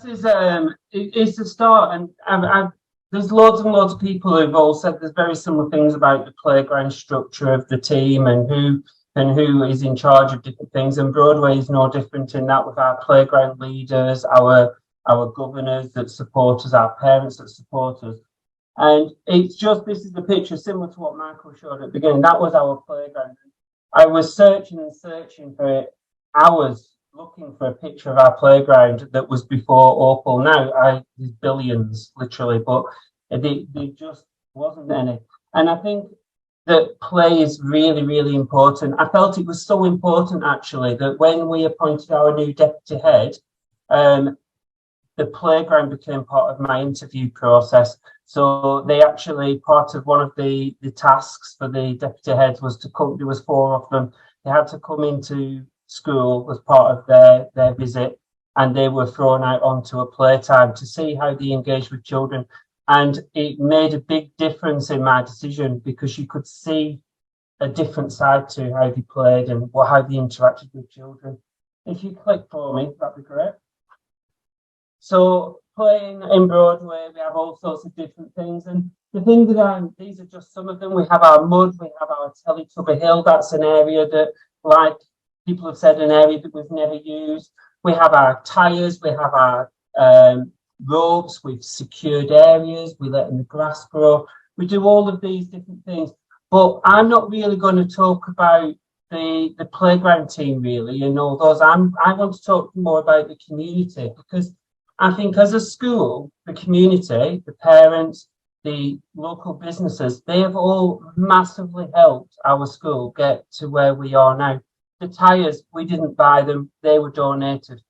It's the start, and there's loads and loads of people who've all said there's very similar things about the playground structure of the team and who is in charge of different things. And Broadway is no different in that, with our playground leaders, our governors that support us, our parents that support us. And it's just, this is the picture similar to what Michael showed at the beginning. That was our playground. I was searching and searching for hours, looking for a picture of our playground that was before Opal. Now there's billions, literally, but there just wasn't any. And I think that play is really, really important. I felt it was so important, actually, that when we appointed our new deputy head, the playground became part of my interview process. So they actually, part of one of the tasks for the deputy heads was to come, there was 4 of them, they had to come into school as part of their visit, and they were thrown out onto a playtime to see how they engage with children. And it made a big difference in my decision, because you could see a different side to how they played and how they interacted with children. If you click for me, that'd be great. So playing in Broadway, we have all sorts of different things. And the thing that these are just some of them. We have our mud, we have our Teletubby Hill. That's an area that, like people have said, an area that we've never used. We have our tyres, we have our ropes, we've secured areas, we let in the grass grow. We do all of these different things. But I'm not really going to talk about the playground team, really, and all those. I want to talk more about the community, because I think as a school, the community, the parents, the local businesses, they have all massively helped our school get to where we are now. The tyres, we didn't buy them, they were donated.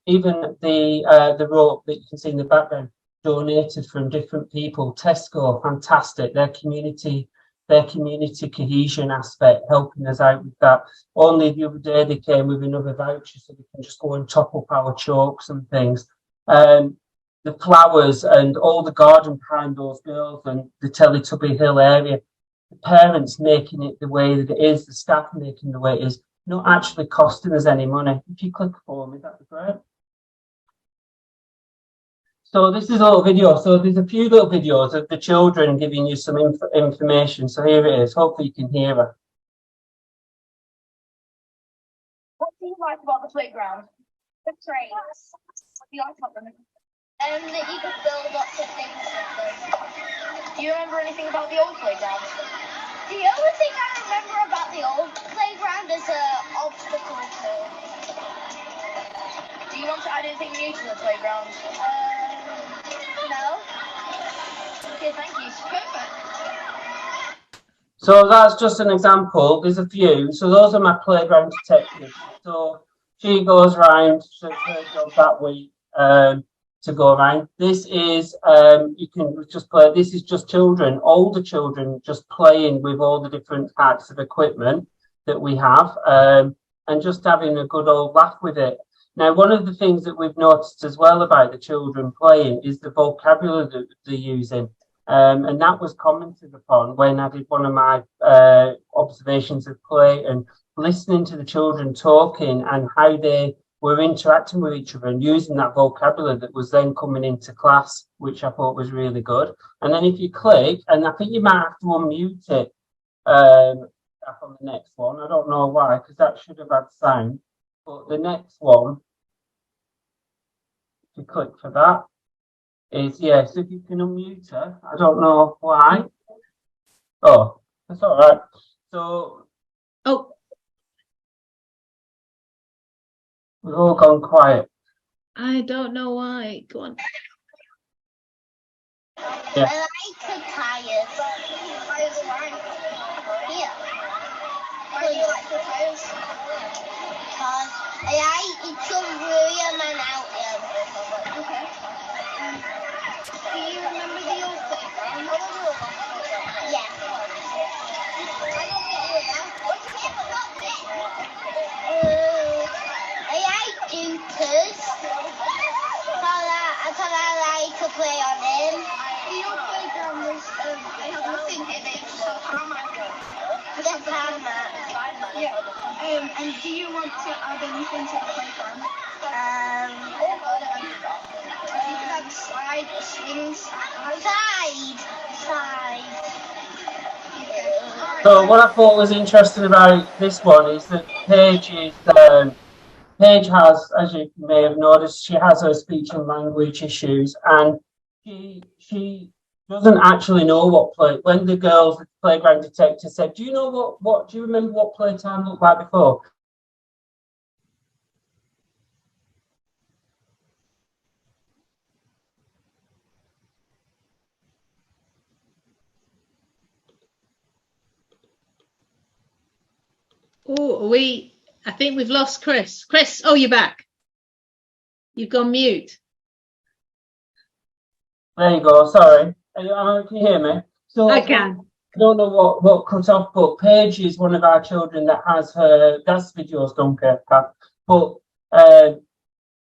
Even the rope that you can see in the background, donated from different people. Tesco, fantastic, their community cohesion aspect, helping us out with that. Only the other day they came with another voucher so we can just go and top up our chalks and things. The flowers and all the garden behind those girls and the Teletubby Hill area, the parents making it the way that it is, the staff making the way it is, not actually costing us any money. If you click for me, that'd be great. So this is a little video. So there's a few little videos of the children giving you some information. So here it is. Hopefully you can hear her. What do you like about the playground? The trains. What do you like about them? That you could build lots of things with them. Do you remember anything about the old playground? The only thing I remember about the old playground is an obstacle course. Do you want to add anything new to the playground? No. Okay, thank you. Perfect. So that's just an example. There's a few. So those are my playground detectives. So she goes around, so it's her job that week to go around. This is, you can just play, this is just children, older children, just playing with all the different types of equipment that we have, and just having a good old laugh with it. Now, one of the things that we've noticed as well about the children playing is the vocabulary that they're using. And that was commented upon when I did one of my observations of play, and listening to the children talking and how they were interacting with each other and using that vocabulary that was then coming into class, which I thought was really good. And then if you click, and I think you might have to unmute it on the next one. I don't know why, because that should have had sound. But the next one, if you click for that, is, yes, if you can unmute her. I don't know why. Oh, that's all right. So, we've all gone quiet. I don't know why. Go on. Yeah. I like the tires. Here. Why do you like the tires? Because I like it to room and out here. Okay. Do you remember the old playground? Yeah. I like Jupiters. Because I like to play on him. The old playground was, they have nothing in it, so tarmac. The tarmac. Yeah. And do you want to add anything to the playground? slide, swing, side. So what I thought was interesting about this one is that Paige has, as you may have noticed, she has her speech and language issues, and she doesn't actually know when the girls at the playground detective said, do you know what do you remember what playtime looked like before? Oh, I think we've lost Chris. Chris, oh, you're back. You've gone mute. There you go, sorry. Can you hear me? So I can. I don't know what cut off, but Paige is one of our children that has her dance videos done, but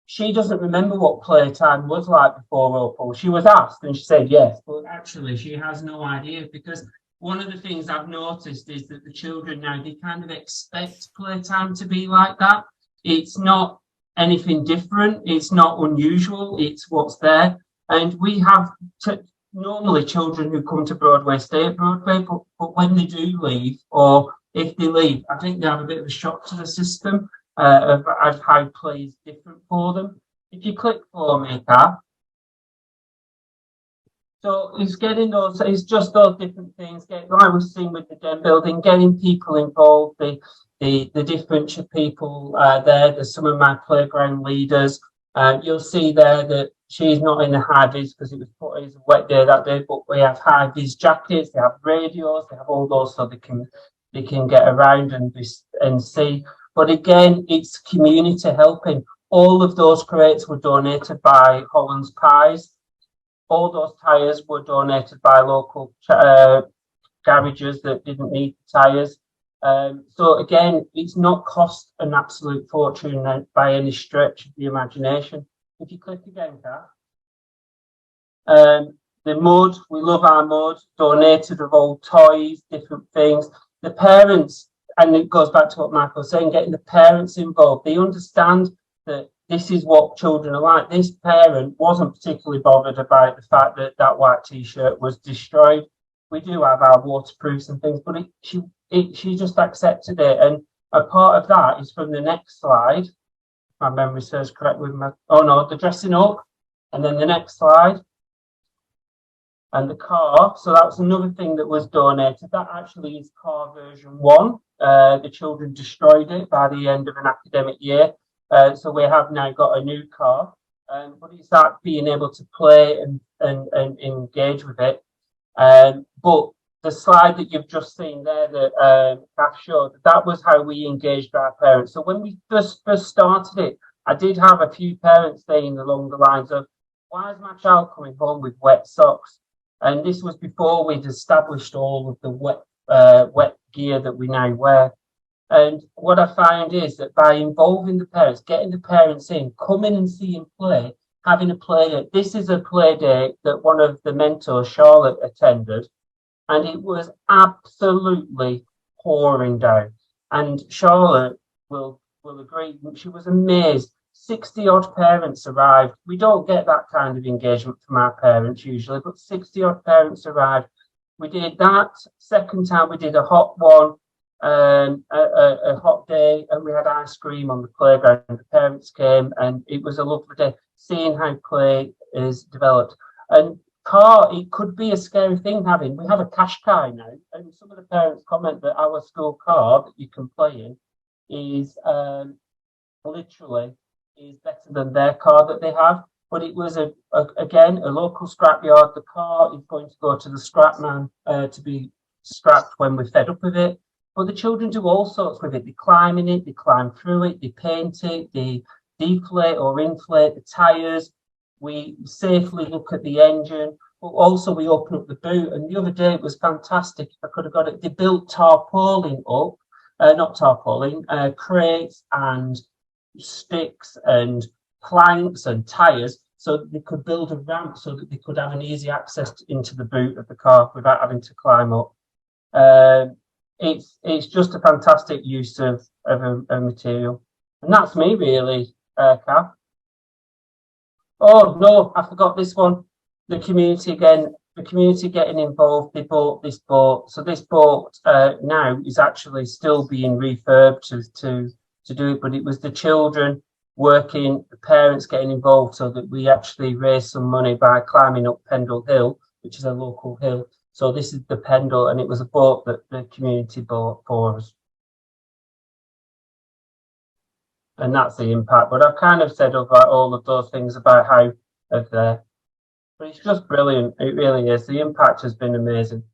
she doesn't remember what playtime was like before Opal. She was asked and she said yes, but actually she has no idea, because one of the things I've noticed is that the children now, they kind of expect playtime to be like that. It's not anything different. It's not unusual. It's what's there. And we have normally children who come to Broadway stay at Broadway, but when they do leave, or if they leave, I think they have a bit of a shock to the system of how play is different for them. If you click for me, Kath. So it's just those different things, like we've seen with the Den building, getting people involved, the different people there's some of my playground leaders. You'll see there that she's not in the high-vis because it was a wet day that day, but we have high-vis jackets, they have radios, they have all those so they can get around and see. But again, it's community helping. All of those crates were donated by Holland's Pies. All those tyres were donated by local garages that didn't need tyres. So again, it's not cost an absolute fortune by any stretch of the imagination. If you click again, Kath. The mud, we love our mud, donated of old toys, different things. The parents, and it goes back to what Michael was saying, getting the parents involved. They understand that this is what children are like. This parent wasn't particularly bothered about the fact that that white t-shirt was destroyed. We do have our waterproofs and things, but she just accepted it. And a part of that is from the next slide. My memory serves correct with the dressing up. And then the next slide. And the car. So that's another thing that was donated. That actually is car version 1. The children destroyed it by the end of an academic year. So we have now got a new car, but it's that being able to play and engage with it. But the slide that you've just seen there that Kath showed, that was how we engaged our parents. So when we first started it, I did have a few parents saying along the lines of, why is my child coming home with wet socks? And this was before we'd established all of the wet gear that we now wear. And what I found is that by involving the parents, getting the parents in, coming and seeing play, having a play date. This is a play date that one of the mentors, Charlotte, attended, and it was absolutely pouring down. And Charlotte will agree, she was amazed. 60 odd parents arrived. We don't get that kind of engagement from our parents usually, but 60 odd parents arrived. We did that. Second time we did a hot one. A hot day, and we had ice cream on the playground. The parents came, and it was a lovely day seeing how play is developed. And it could be a scary thing having. We have a cash car now, and some of the parents comment that our school car that you can play in is literally is better than their car that they have. But it was again a local scrapyard. The car is going to go to the scrap man to be scrapped when we're fed up with it. But the children do all sorts with it. They climb in it, they climb through it, they paint it, they deflate or inflate the tyres. We safely look at the engine, but also we open up the boot. And the other day it was fantastic. If I could have got it, they built tarpaulin up, not tarpaulin, crates and sticks and planks and tyres, so that they could build a ramp so that they could have an easy access into the boot of the car without having to climb up. It's just a fantastic use of a material. And that's me really, Kath. Oh no, I forgot this one. The community again. The community getting involved. They bought this boat. So this boat now is actually still being refurbed to do it. But it was the children working, the parents getting involved, so that we actually raised some money by climbing up Pendle Hill, which is a local hill. So this is the Pendle, and it was a boat that the community bought for us. And that's the impact. But I've kind of said about all of those things about how of there. But it's just brilliant. It really is. The impact has been amazing.